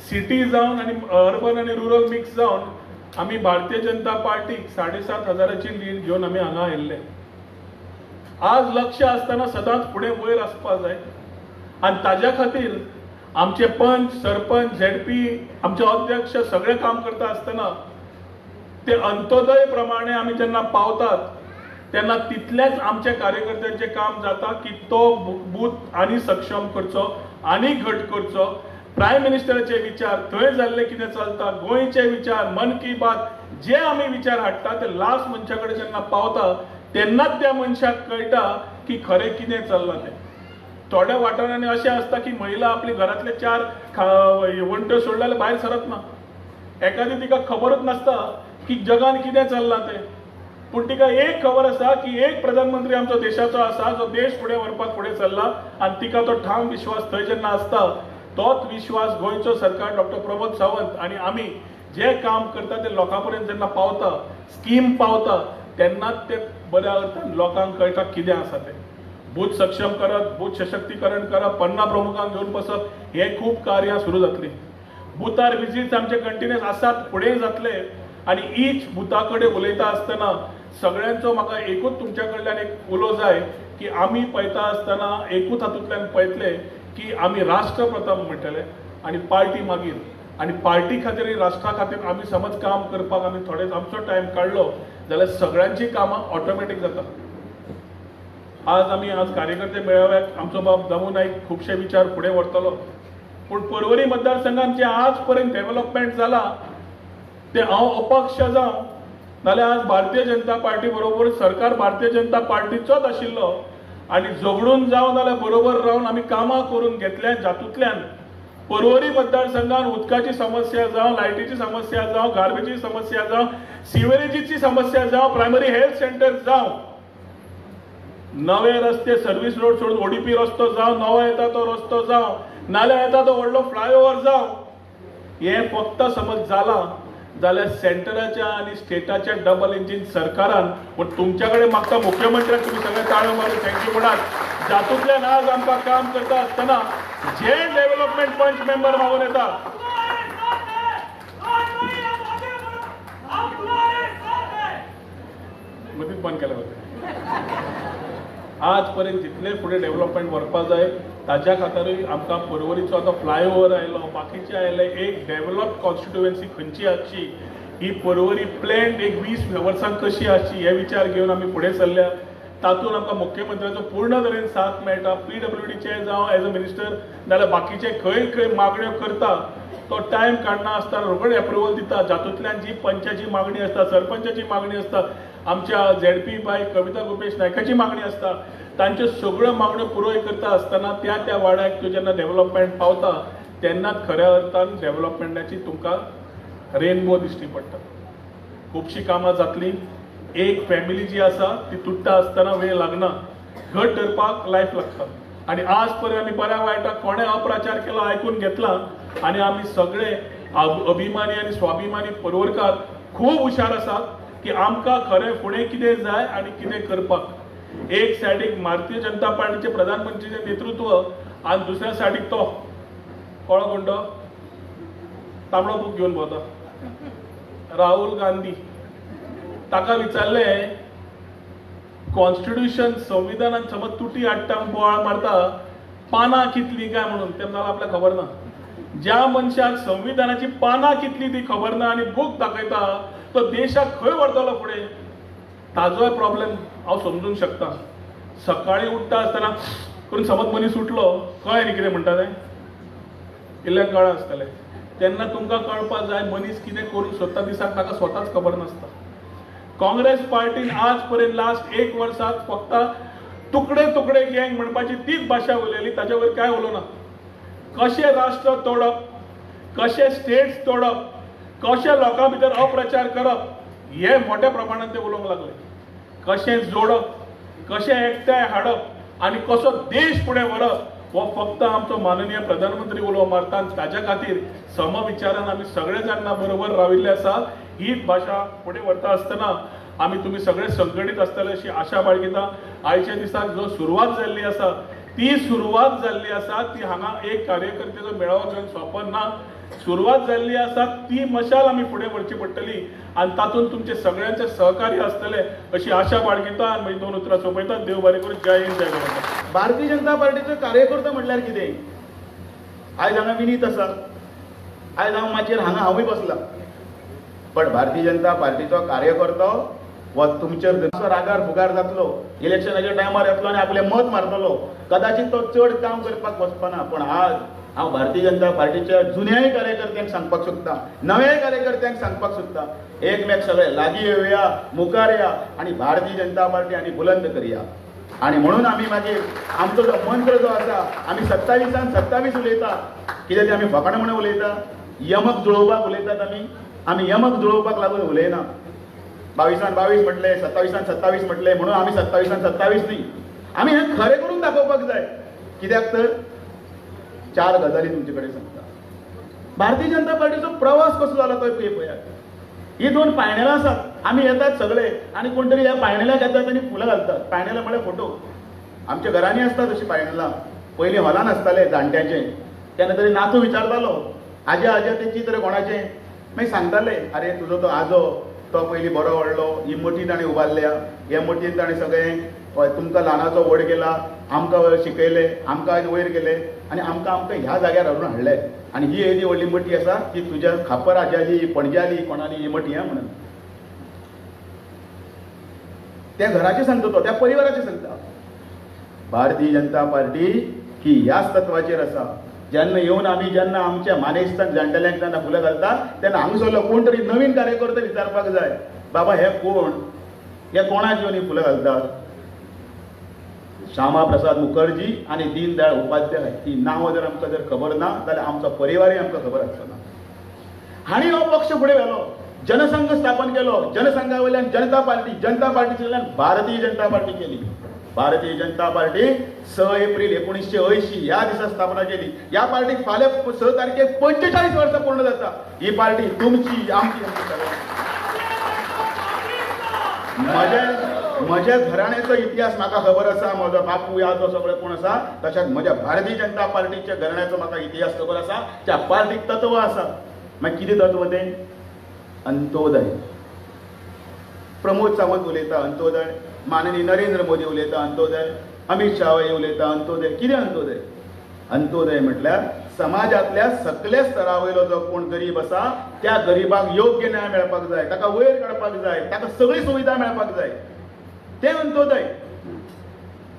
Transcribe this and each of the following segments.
City जावन आणि urban आणि रुरल मिक्स जावन आम्ही भारतीय जनता पार्टीक 7,500ची लीड घेऊन आम्ही हांगा आयिल्ले. आज लक्ष असताना सदांच फुडें वयर आसपा जाय आणि ताज्या खातीर आमचे पंच सरपंच झेडपी आमचे अध्यक्ष सगळे काम करता असताना ते अंत्योदय प्रमाणे आम्ही जेन्ना पावतात तेन्ना तितलेच आमच्या कार्यकर्त्यांचे काम जाता की तो बूथ आनी सक्षम करचो आनी घट करचो. प्रायम मिनिस्टराचे विचार थंय जाल्ले कितें चलता, गोंयचे विचार, मन की बात जे आमी विचार हाडटा ते लास्ट मनशा कडेन जेन्ना पावता तेन्नाच त्या मनशाक कळटा की खरें कितें चल्लां तें. थोड्या वाठारांनी अशें आसता की महिला आपली घरातले 4 वण्ट्यो सोडल्यार भायर सरत ना. एखादी तिका खबरच नासता की जगान कितें चल्लां तें. पूण तिका एक खबर आसा की एक प्रधानमंत्री आमचो देशाचो आसा जो देश फुडें व्हरपाक फुडें चल्ला आनी तिका तो ठाम विश्वास थंय जेन्ना आसता तोच विश्वास गोंयचो सरकार डॉक्टर प्रमोद सावंत आणि आमी जे काम करता ते लोकां पर्यंत जेन्ना पावता, स्कीम पावता तेन्नाच ते बऱ्या अर्थान लोकांक कळटा कितें आसा तें. बूथ सक्षम करप, बूथ सशक्तीकरण करप, 50 प्रमुखांक घेवन बसप हे खूब कार्यां सुरू जातली. बुथार विजिट्स आमचे कंटिन्युअस आसात, फुडें जातले आणि ईच बुथा कडेन उलयता आसतना सगळ्यांचो म्हाका एकूच तुमच्या कडल्यान एक उलो जाय की आमी पळयता आसतना एकूच हातूंतल्यान पळयतले की आमी राष्ट्र प्रथम म्हणटले आणि पार्टी मागीर. आणि पार्टी खातीर राष्ट्रा खातीर आमी समज काम करपाक आमी थोडेच आमचो टायम काडलो जाल्यार सगळ्यांची कामां ऑटोमॅटीक जाता. आज कार्यकर्ते मेळाव्याक आमचो बाब दामू नाईक खुबशे विचार फुडें व्हरतलो. पूण पर्वरी मतदारसंघात जे आज पर्यंत डेव्हलपमेंट जाला ते हांव अपक्ष जावं नाल्यार आज भारतीय जनता पार्टी बरोबर सरकार भारतीय जनता पार्टीचोच आशिल्लो आणि झगडून जावं नाल्यार बरोबर रावन आमी कामां करून घेतल्या. जातूंतल्यान पर्वरी मतदारसंघात उदकाची समस्या जावं, लायटीची समस्या जावं, गार्बेजीची समस्या जावं, सिवेरेजीची समस्या जावं, प्रायमरी हेल्थ सेंटर जावं, नवे रस्ते सर्व्हिस रोड सोडून ओडीपी रस्तो जावं, नवो येता तो रस्तो जावं नाल्यार येता तो व्हडलो फ्लायओव्हर जावं, हे फक्त समज जाला जाल्यार सेंटराच्या आणि स्टेटाच्या डबल इंजिन सरकारान. पण तुमच्याकडे मागता मुख्यमंत्र्याक तुम्ही सगळे ताळ्यो मारून थँक्यू म्हणात. जातूंतल्यान आज आमकां काम करता आसतना जे डेव्हलपमेंट पंच मेंबर मागून येता मदींच बंद केले होते. आज पर्यंत जितले फुडें डेव्हलपमेंट व्हरपा जाय ताच्या खातीर आमकां पर्वरीचो आतां फ्लायओव्हर आयलो, बाकीचे आयले. एक डेव्हलप कॉन्स्टिट्युएन्सी खंयची आसची, ही पर्वरी प्लॅन एक 20 वर्सांक कशी आसची हे विचार घेवन आमी फुडें सरल्या. तातूंत आमकां मुख्यमंत्र्याचो पूर्ण तरेन साथ मेळटा. PWDचे जावं एज अ मिनिस्टर नाल्यार बाकीचे खंय खंय मागण्यो करता तो टायम काडना आसतना रोखड एप्रुवल दिता. जातूंतल्यान जी पंचाची मागणी आसता, सरपंचाची मागणी आसता, आमच्या झेडपी बाय कविता गोपेश नायकाची मागणी आसता, तांच्यो सगळ्यो मागण्यो पुरोय करता आसतना त्या वाड्याक त्यो जेन्ना डेव्हलपमेंट पावता तेन्नाच खऱ्या अर्थान डेव्हलपमेंटाची तुमकां रेनबो दिश्टी पडटा. खुबशीं कामां जातलीं. एक फॅमिली जी आसा ती तुट्टा आसतना वेळ लागना, घट धरपाक लायफ लागता. आणि आज पर्यंत आमी बऱ्या वायटाक कोणे अप्रचार केलो आयकून घेतला आणि आमी सगळे अभिमानी आणि स्वाभिमानी पर्वरकार खूब हुशार आसात की आमकां खरें फुडें कितें जाय आनी कितें करपाक. एक सायडीक भारतीय जनता पार्टीचे प्रधानमंत्रीचे नेतृत्व आणि दुसऱ्या सायडीक तो कोळो गुंडो तांबडो बूक घेवन भोंवता राहुल गांधी. ताका विचारले कॉन्स्टिट्युशन संविधानान समज तुटी हाडटा बोवाळ मारता पानां कितली काय म्हणून तें जाल्यार आपल्याक खबर ना. ज्या मनशाक संविधानाची पानां कितली ती खबर ना आणि बूक दाखयता तो देशाक खंय व्हरतलो फुडें, ताजोय प्रॉब्लेम हांव समजूंक शकता. सकाळी उठता आसतना करून समज मनीस उठलो कळ्ळें न्ही कितें म्हणटा तें, इल्लें कळ्ळें आसतलें. तेन्ना तुमकां कळपाक जाय मनीस कितें करूंक सोदता दिसाक ताका स्वताच खबर नासता. काँग्रेस पार्टीन आज पर्यंत लास्ट 1 वर्सात फक्त तुकडे तुकडे गँग म्हणपाची तीच भाशा उलयली, ताचे वयर काय उलोवना. कशें राष्ट्र तोडप, कशें स्टेट्स तोडप, कशें लोकां भितर अप्रचार करप हे मोठ्या प्रमाणात ते उलोवंक लागले. कशें जोडप, कशें एकठांय हाडप आणि कसो देश फुडें व्हरप हो फक्त आमचो माननीय प्रधानमंत्री उलो मारता. ताच्या खातीर समविचारान आमी सगळे जाणां बरोबर राविल्ले आसा. हीच भाशा फुडें व्हरता आसतना आमी तुमी सगळे संघटीत आसतले अशी आशा बाळगिता. आयच्या दिसाक जो सुरवात जाल्ली आसा ती सुरवात जाल्ली आसा ती हांगा एक कार्यकर्त्याचो मेळावो घेवन सोंपन ना. सुरवात जाल्ली आसा ती मशाल आमी फुडें व्हरची पडटली आनी तातूंत तुमचे सगळ्यांचे सहकार्य आसतले अशी आशा बाळगिता आनी म्हजी 2 उतरां सोंपयतात. देव बरें करूं. जय हिंद, जय गोवा. भारतीय जनता पार्टीचो कार्यकर्तो म्हटल्यार कितें? आयज हांगा विनीत आसा, आयज हांव माचयेर हांवूय बसला, पण भारतीय जनता पार्टीचो कार्यकर्तो वा तुमचेर रागार फुगार जातलो, इलेक्शनाच्या टायमार येतलो आनी आपलें मत मारतलो, कदाचित तो चड काम करपाक वचपाना. पण आज हांव भारतीय जनता पार्टीच्या जुन्याय कार्यकर्त्यांक सांगपाक सोदता, नव्याय कार्यकर्त्यांक सांगपाक सोदता, एकमेक सगळे लागीं येवया, मुखार या आनी भारतीय जनता पार्टी आनी बुलंद करया. आणि म्हणून आमी मागीर आमचो जो मंत्र जो आसा आमी 27 उलयता. कित्याक ते आमी फकाणां म्हणून उलयता, यमक जुळोवपाक उलयतात. आमी यमक जुळोवपाक लागून उलयना. 22 म्हटले, 27 म्हटले म्हणून आमी 27 न्ही. आमी हें खरें करून दाखोवपाक जाय. कित्याक तर 4 गजाली तुमचे कडेन सांगता. भारतीय जनता पार्टीचो प्रवास कसो जाला तो पळयात. ही 2 पायणेलां आसात. आमी येतात सगळे आनी कोण तरी ह्या पायणेल्याक येतात आनी फुलां घालतात. पायणेलां म्हळ्यार फोटो. आमच्या घरांनी आसतात अशीं पायणेलां. पयलीं हॉलान आसताले जाणट्याचे, केन्ना तरी नातू विचारतालो आज्या तें चित्र कोणाचें. मागीर सांगताले, अरे तुजो तो आजो तो पयलीं बरो व्हडलो, ही मटी ताणें उबारल्या, हे मटीन ताणें सगळें तुमकां ल्हानाचो व्हड केला, आमकां शिकयले, आमकां आयज वयर केले आनी आमकां ह्या जाग्यार हाडून हाडले. आनी ही येदी व्हडली मटी आसा ती तुज्या खापर जाली, पणजाली, कोणाली ही मटी हा म्हणून. त्या घराचें सांगता तो, त्या परिवाराचें सांगता. भारतीय जनता पार्टी ही ह्याच तत्वाचेर आसा. जेन्ना आमच्या मानेस्तान जाणटेल्यांक जेन्ना फुलां घालता तेन्ना हांगसरलो कोण तरी नवीन कार्यकर्ते विचारपाक जाय, बाबा हे कोण, हे कोणाक येवन ही फुलां घालतात? श्यामा प्रसाद मुखर्जी आनी दीनदयाळ उपाध्याय ही नांवां जर आमकां जर खबर ना जाल्यार आमचो परिवारय आमकां खबर आसचो ना. हांणी हो पक्ष फुडें व्हेलो, जनसंघ स्थापन केलो, जनसंघा वयल्यान जनता पार्टीच्यान भारतीय जनता पार्टी केली. भारतीय जनता पार्टी 6 एप्रिल 1980 ह्या दिसा स्थापना केली. ह्या पार्टीक फाल्यां 6 तारखेक 45 वर्सां पूर्ण जाता. ही पार्टी तुमची, आमची. म्हज्या घराण्याचो इतिहास म्हाका खबर आसा, म्हजो बापूय आजो सगळे कोण आसा, तशेंच म्हज्या भारतीय जनता पार्टीच्या घराण्याचो म्हाका इतिहास खबर आसा. त्या पार्टीक तत्व आसा. मागीर कितें तत्व तें? अंत्योदय. प्रमोद सावंत उलयता अंत्योदय, माननीय नरेंद्र मोदी उलयता अंत्योदय, अमित शाह उलयता अंत्योदय. कितें अंत्योदय? अंत्योदय म्हटल्यार समाजातल्या सकल्या स्तरावयलो जो कोण गरीब आसा त्या गरीबाक योग्य न्याय मेळपाक जाय, ताका वयर काडपाक जाय, ताका सगळी सुविधा मेळपाक जाय. तें अंत्योदय.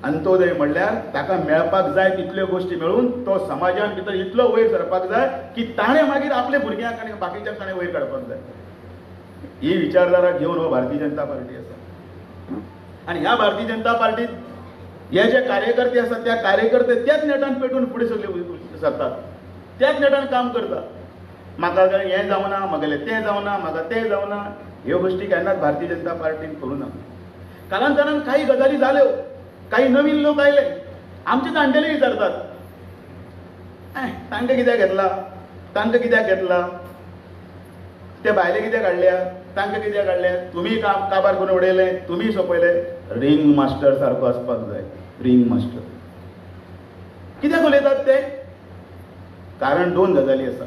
अंत्योदय म्हणल्यार ताका मेळपाक जाय तितल्यो गोश्टी मेळून तो समाजान भितर इतलो वयर सरपाक जाय की ताणें मागीर आपल्या भुरग्यांक आनी बाकीच्यांक ताणें वयर काडपाक जाय. ही विचारधारा घेवन हो भारतीय जनता पार्टी आसा. आनी ह्या भारतीय जनता पार्टीत हे जे कार्यकर्ते आसात त्या कार्यकर्ते त्याच नेटान पेटून फुडें सगळे सरतात, त्याच नेटान काम करतात. म्हाका हें जावना, म्हागेलें तें जावना, म्हाका तें जावना, ह्यो गोश्टी केन्नाच भारतीय जनता पार्टीन करूना. कालांतरान काही गजाली जाल्यो, काही नवीन लोक आयले, आमचे जाणटेले विचारतात तांकां कित्याक घेतला, तांकां कित्याक घेतला, ते भायले कित्याक हाडल्या, तांकां कित्याक हाडल्या, तुमी काबार करून उडयले, तुमी सोंपयले. रिंग मास्टर सारको आसपाक जाय. रिंग मास्टर कित्याक उलयतात ते? कारण 2 गजाली आसा.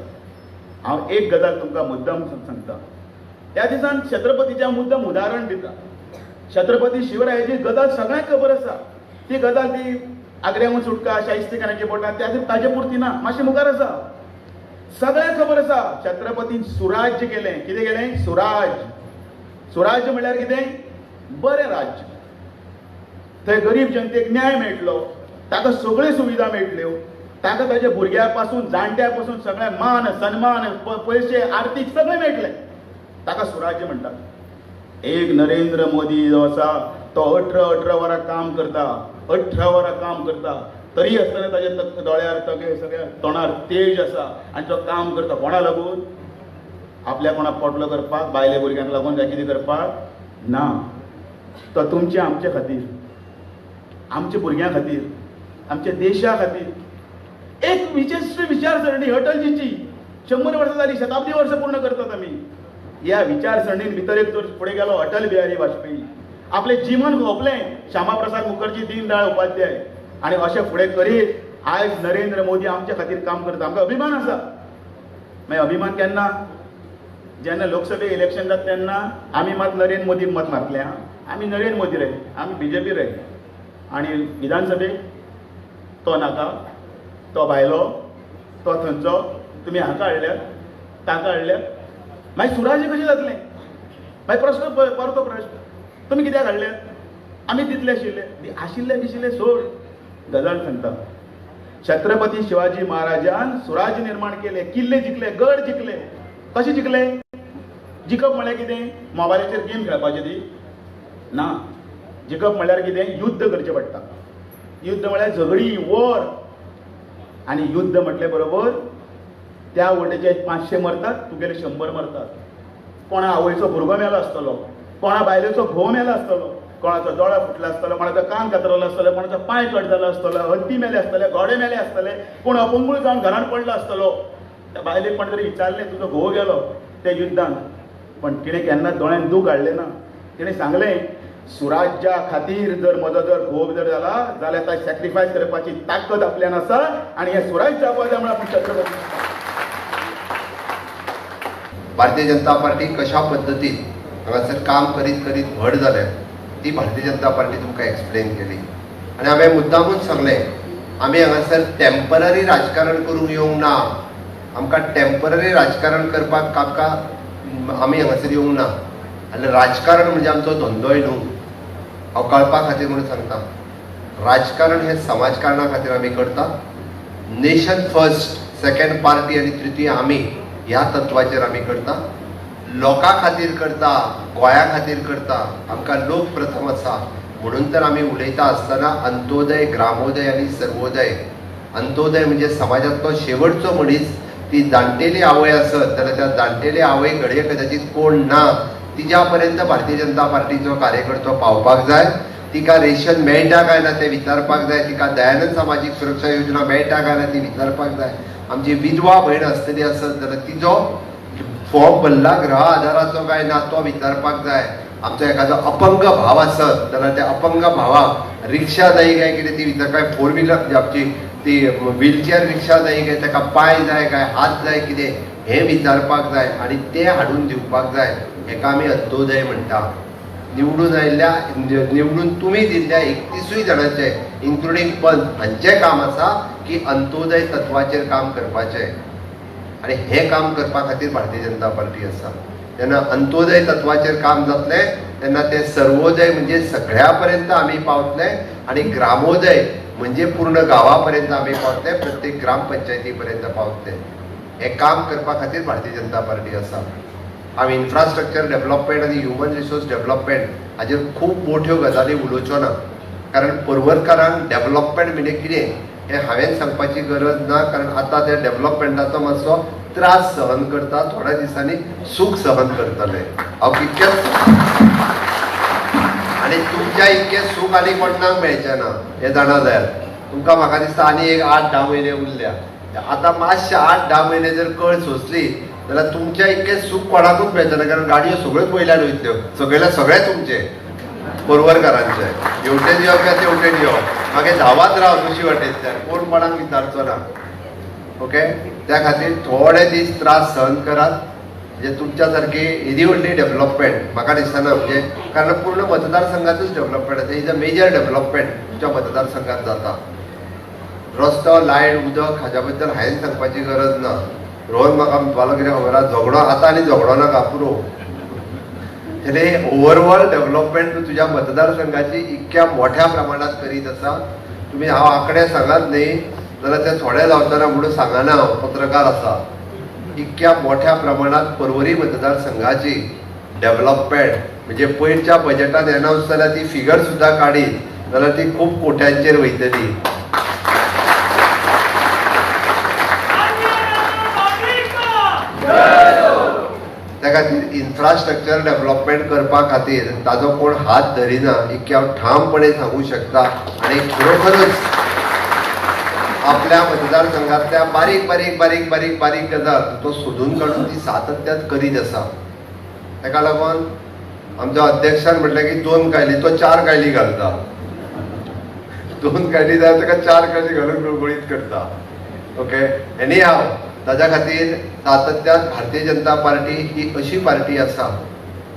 हांव एक गजाल तुमकां मुद्दम सांगता. त्या दिसान छत्रपतीच्या मुद्दम उदाहरण दिता. छत्रपती शिवरायाची गजाल सगळ्यांक खबर आसा. ती गजाल ती आग्र्याहून सुटका, शाहिस्तेखानाची बोटां ताजे पुरती ना, मातशें मुखार आसा. सगळ्यांक खबर आसा छत्रपतीन सुराज्य केलें. कितें केलें? सुराज्य म्हळ्यार कितें? बरें राज्य. थंय गरीब जनतेक न्याय मेळटलो, ताका सगळ्यो सुविधा मेळटल्यो, ताका ताच्या भुरग्यां पासून जाणट्या पासून सगळें मान सन्मान पयशे आर्थीक सगळें मेळटलें. ताका सुराज्य म्हणटात. एक नरेंद्र मोदी जो आसा तो 18 वरां काम करता, 18 वरां काम करता, तरी आसतना ताच्या दोळ्यार सगळ्या तोंडार तेज आसा आनी तो काम करता. कोणा लागून? आपल्या कोणाक पोटलो करपाक, बायले भुरग्यांक लागून काय कितें करपाक ना. तो तुमच्या आमच्या खातीर, आमच्या भुरग्यां खातीर, आमच्या देशा खातीर. एक विशिश्ट विचारसरणी अटलजीची 100 वर्सां जाली, शताब्दी वर्सां पूर्ण करतात आमी. ह्या विचारसरणीन भितर एक तर फुडें गेलो अटल बिहारी वाजपेयी. आपलें जीवन घोपलें श्यामा प्रसाद मुखर्जी, दीनदयाळ उपाध्याय. आनी अशें फुडें करीत आयज नरेंद्र मोदी आमच्या खातीर काम करता. आमकां अभिमान आसा. मागीर अभिमान केन्ना जेन्ना लोकसभे इलेक्शन जाता तेन्ना आमी मात नरेंद्र मोदीक मत मारतले आमी नरेंद्र मोदी रे आमी BJP रे आनी विधानसभेक तो नाका तो भायलो तो थंयचो तुमी हाका हाडल्यात ताका हाडल्यात मागीर सुराजी कशें जातलें मागीर प्रश्न परतो प्रश्न तुमी कित्याक हाडल्यात आमी दितले आशिल्ले बिशिल्ले सोड गजाल सांगता छत्रपती शिवाजी महाराजान सुराज निर्माण केले किल्ले जिखले गड जिखले कशें जिखले जिखप म्हळ्यार कितें मोबायलाचेर गेम खेळपाची ती ना जिखप म्हळ्यार कितें युद्ध करचें पडटा युद्ध म्हळ्यार झगडी वॉर आनी युद्ध म्हटले बरोबर त्या वटेचे 500 मरतात तुगेले 100 मरतात कोणा आवयचो भुरगो मेलो आसतलो कोणा बायलेचो घोव मेलो आसतलो कोणाचो दोळा फुटला आसतलो कोणाचो कान कातरलो आसतलो कोणाचो पांय कट जालो आसतलो हत्ती मेले आसतले घोडे मेले आसतले कोण अपंगूळ जावन घरांत पडलो आसतलो त्या बायलेक कोण तरी विचारलें तुजो घोव गेलो त्या युद्धांत पण तिणें केन्ना दोळ्यान दूख हाडलें ना तिणें सांगलें सुराज्या खातीर जर म्हजो जर घोव जर जाला जाल्यार ताका सॅक्रिफायस करपाची ताकद आपल्यान आसा आनी हें सुराज जावपा जाय म्हण आपूण छत्रपती भारतीय जनता पार्टी कशा पद्दतीन हांगासर काम करीत करीत व्हड जालें ती भारतीय जनता पार्टी तुमकां एक्सप्लेन केली आनी हांवें मुद्दामूच सांगलें आमी हांगासर टेम्पररी राजकारण करूंक येवंक ना आमकां टेम्पररी राजकारण करपाक आमी हांगासर येवंक ना आनी राजकारण म्हणजे आमचो धंदोय न्हू हांव कळपा खातीर म्हणून सांगता राजकारण हें समाजकारणां खातीर आमी करता नेशन फर्स्ट सेकंड पार्टी आनी तृतीय आमी ह्या तत्वाचेर आमी करता लोकां खातीर करता गोंया खातीर करता आमकां लोक प्रथम आसा म्हणून तर आमी उलयता आसतना अंत्योदय ग्रामोदय आनी सर्वोदय अंत्योदय म्हणजे समाजांतलो शेवटचो मनीस ती जाणटेली आवय आसत जाल्यार त्या जाणटेले आवय घडये कदाचित कोण ना तिच्या पर्यंत भारतीय जनता पार्टीचो कार्यकर्तो पावपाक जाय तिका रेशन मेळटा काय ना तें विचारपाक जाय तिका दयानंद सामाजीक सुरक्षा योजना मेळटा काय ना ती विचारपाक जाय आमची विधवा भयण आसतली आसत जाल्यार तिजो फॉर्म भरला गृह आधाराचो काय ना तो विचारपाक जाय आमचो एखादो अपंग भाव आसत जाल्यार त्या अपंग भावाक रिक्षा जाय काय कितें ती विचार काय 4 व्हिलर आमची ती व्हीलचेअर रिक्षा जाय काय ताका पांय जाय काय हात जाय कितें हें विचारपाक जाय आनी तें हाडून दिवपाक जाय हेका आमी अंत्योदय म्हणटा निवडून तुमी दिल्ल्या 31 जाणांचे इन्क्लुडींग पंत हांचें काम आसा की अंत्योदय तत्वाचेर काम करपाचें आनी हें काम करपा खातीर भारतीय जनता पार्टी आसा जेन्ना अंत्योदय तत्वाचेर काम जातलें तेन्ना तें सर्वोदय म्हणजे सगळ्या पर्यंत आमी पावतले आनी ग्रामोदय म्हणजे पूर्ण गांवा पर्यंत आमी पावतले प्रत्येक ग्रामपंचायती पर्यंत पावतले हें काम करपा खातीर भारतीय जनता पार्टी आसा हांव इन्फ्रास्ट्रक्चर डेव्हलपमेंट आनी ह्युमन रिसोर्स डेव्हलपमेंट हाजेर खूब मोठ्यो गजाली उलोवच्यो ना कारण पर्वरकारांक डेव्हलपमेंट म्हणजे कितें हें हांवें सांगपाची गरज ना कारण आतां त्या डेव्हलपमेंटाचो मातसो त्रास सहन करता थोड्या दिसांनी सूख सहन करतले हांव तितकेंच आनी तुमच्या इतकें सूख आनी कोणाक मेळचें ना हें जाणा जाल्यार तुमकां म्हाका दिसता आनी एक 8-10 म्हयने उरल्या आतां मातशे 8-10 म्हयने जर कळ सोंसली जाल्यार तुमच्या इतकें सूख कोणाकूच मेळचें ना कारण गाडयो सगळ्योच वयल्यान वयतल्यो सगळे तुमचे पर्वरकारांचे हेवटेन यो काय तेवटेन यो मागीर धांवात राव दुसरी वाटेंतल्यान कोण कोणाक विचारचो ना ओके त्या खातीर थोडे दीस त्रास सहन करात म्हणजे तुमच्या सारकी एदी व्हडली डेव्हलपमेंट म्हाका दिसना म्हणजे कारण पूर्ण मतदारसंघातूच डेव्हलपमेंट आसा इज अ मेजर डेव्हलपमेंट तुमच्या मतदारसंघात जाता रस्तो लायट उदक हाच्या बद्दल हांवें सांगपाची गरज ना रोहन म्हाका म्हणपालो कितें खबर आहा झगडो आतां आनी झगडो नाका पुरो रे ओवरऑल डेव्हलपमेंट तुझ्या मतदारसंघाची इतक्या मोठ्या प्रमाणात करीत आसा तुम्ही हांव आंकडे सांगात न्ही जाल्यार ते थोडे जावचना म्हणून सांगना हांव पत्रकार आसा इतक्या मोठ्या प्रमाणात पर्वरी मतदारसंघाची डेव्हलपमेंट म्हणजे पयरच्या बजेटान एनावन्स जाल्यार ती फिगर सुद्दां काडीत जाल्यार ती खूब कोट्यांचेर वयतली त्या खातीर इन्फ्रास्ट्रक्चर डेव्हलपमेंट करपा खातीर ताजो कोण हात धरिना इतके हांव ठामपणे सांगू शकता आनी खरोखरच आपल्या मतदारसंघातल्या बारीक बारीक बारीक बारीक बारीक गजाल तो सोदून काडून ती सातत्यात करीत आसा ताका लागून आमच्या अध्यक्षान म्हटलें की 2 कायली तो 4 कायली घालता 2 कायली जाय ताका 4 कायली घालून गुळगुळीत करता ओके एनी हांव ताज्या खातीर सातत्यान भारतीय जनता पार्टी ही अशी पार्टी आसा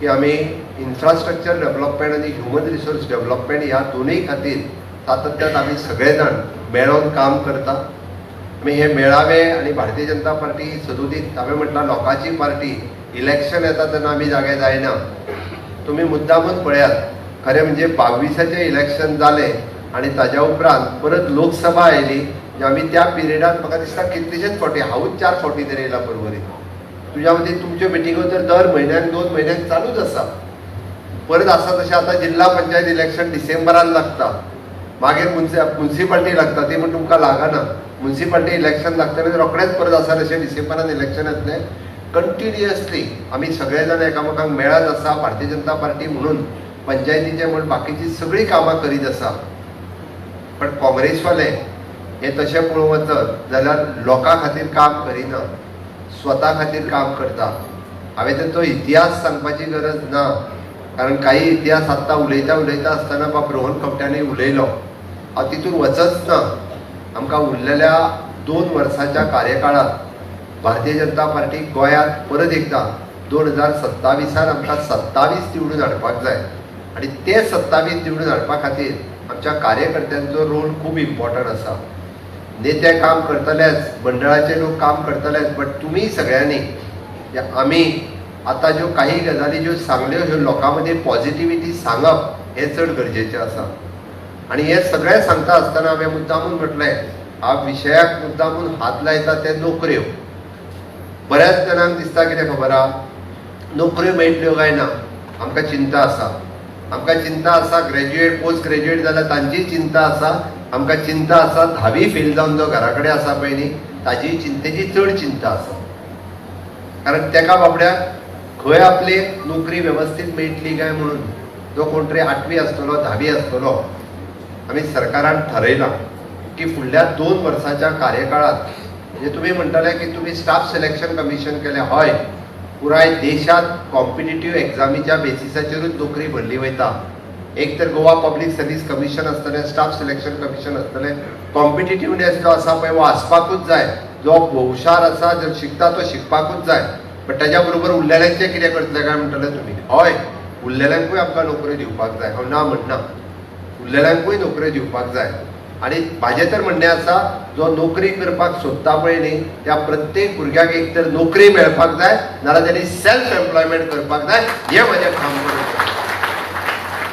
की आमी इन्फ्रास्ट्रक्चर डेव्हलपमेंट आनी ह्युमन रिसोर्स डेव्हलपमेंट ह्या दोनूय खातीर सातत्यान आमी सगळे जाण मेळून काम करता. आमी हे मेळावे आनी भारतीय जनता पार्टी सदोदीत हांवें म्हटलां लोकांची पार्टी. इलेक्शन येता तेन्ना आमी जागे जायना. तुमी मुद्दामूच पळयात, खरें म्हणजे 22चें इलेक्शन जालें आनी ताज्या उपरांत परत लोकसभा आयली. आमी त्या पिरियडांत म्हाका दिसता कितलेशेच फावटी, हांवूच 4 फावटी तरी येयला परवरी. तुज्या मदीं तुमच्यो मिटिंगो तर दर म्हयन्याक 2 म्हयन्याक चालूच आसा. परत आसा तशें आतां जिल्हा पंचायत इलेक्शन डिसेंबरान लागता, मागीर म्युन्सिपाल्टी लागता, ती म्हण तुमकां लागना. म्युन्सिपाल्टी इलेक्शन लागतलें रोखडेंच परत आसा तशें डिसेंबरान इलेक्शन येतलें. कंटिन्युअसली आमी सगळे जाण एकामेकांक मेळत आसा. भारतीय जनता पार्टी म्हणून पंचायतीचे म्हण बाकीची सगळीं कामां करीत आसा. पण काँग्रेसवाले हे तशें पळोवंक वचत जाल्यार लोकां खातीर काम करिना, स्वता खातीर काम करता. हांवें तर तो इतिहास सांगपाची गरज ना, कारण काही इतिहास आत्तां उलयता आसतना बाब रोहन खंवट्यानी उलयलो. हांव तितून वचच ना. आमकां उरलेल्या 2 वर्साच्या कार्यकाळात भारतीय जनता पार्टी गोंयांत परत एकदा 2027 आमकां 27 निवडून हाडपाक जाय. आनी ते 27 निवडून हाडपा खातीर आमच्या कार्यकर्त्यांचो रोल खूब इम्पॉर्टंट आसा. नेते काम करतलेच, मंडळाचे लोक काम करतलेच, बट तुमी सगळ्यांनी आमी आतां ज्यो काही गजाली ज्यो सांगल्यो ह्यो लोकां मदीं पॉझिटिव्हिटी सांगप हें चड गरजेचें आसा. आनी हे सगळें सांगता आसतना हांवें मुद्दामून म्हटलें, ह्या विशयाक मुद्दामून हात लायता ते नोकऱ्यो. बऱ्याच जाणांक दिसता कितें खबर आहा, नोकऱ्यो मेळटल्यो काय ना, आमकां चिंता आसा. आमकां चिंता आसा ग्रॅज्युएट पोस्ट ग्रॅज्युएट जाल्यार तांची चिंता आसा. आमकां चिंता आसा 10वी फेल जावन जो घरा कडेन आसा पळय न्ही, ताजी चिंतेची चड चिंता आसा. कारण तेका बाबड्याक खंय आपली नोकरी वेवस्थीत मेळटली काय म्हणून जो कोण तरी 8वी आसतलो 10वी आसतलो. आमी सरकारान थारयलां की फुडल्या 2 वर्साच्या कार्यकाळात, म्हणजे तुम्ही म्हणटाले की तुम्ही स्टाफ सिलेक्शन कमिशन केलें. हय, पुराय देशात कॉम्पिटिटिव्ह एग्जामीच्या बेसिसाचेरूच नोकरी भरली वयता. एक तर गोवा पब्लीक सर्वीस कमिशन आसतलें, स्टाफ सिलेक्शन कमिशन आसतलें. कॉम्पिटिटिव्हनेस जो आसा पळय वो आसपाकूच जाय. जो हुशार आसा, जो शिकता तो शिकपाकूच जाय. पण ताज्या बरोबर उरलेल्यांचें कितें करतले काय म्हणटले तुमी? हय, उरलेल्यांकूय आमकां नोकऱ्यो दिवपाक जाय, हांव ना म्हणना. उरलेल्यांकूय नोकऱ्यो दिवपाक जाय. आनी म्हाजें तर म्हणणें आसा, जो नोकरी करपाक सोदता पळय न्ही, त्या प्रत्येक भुरग्याक एक तर नोकरी मेळपाक जाय, नाजाल्यार तेणी सेल्फ एम्प्लॉयमेंट करपाक जाय. हें म्हजें काम करून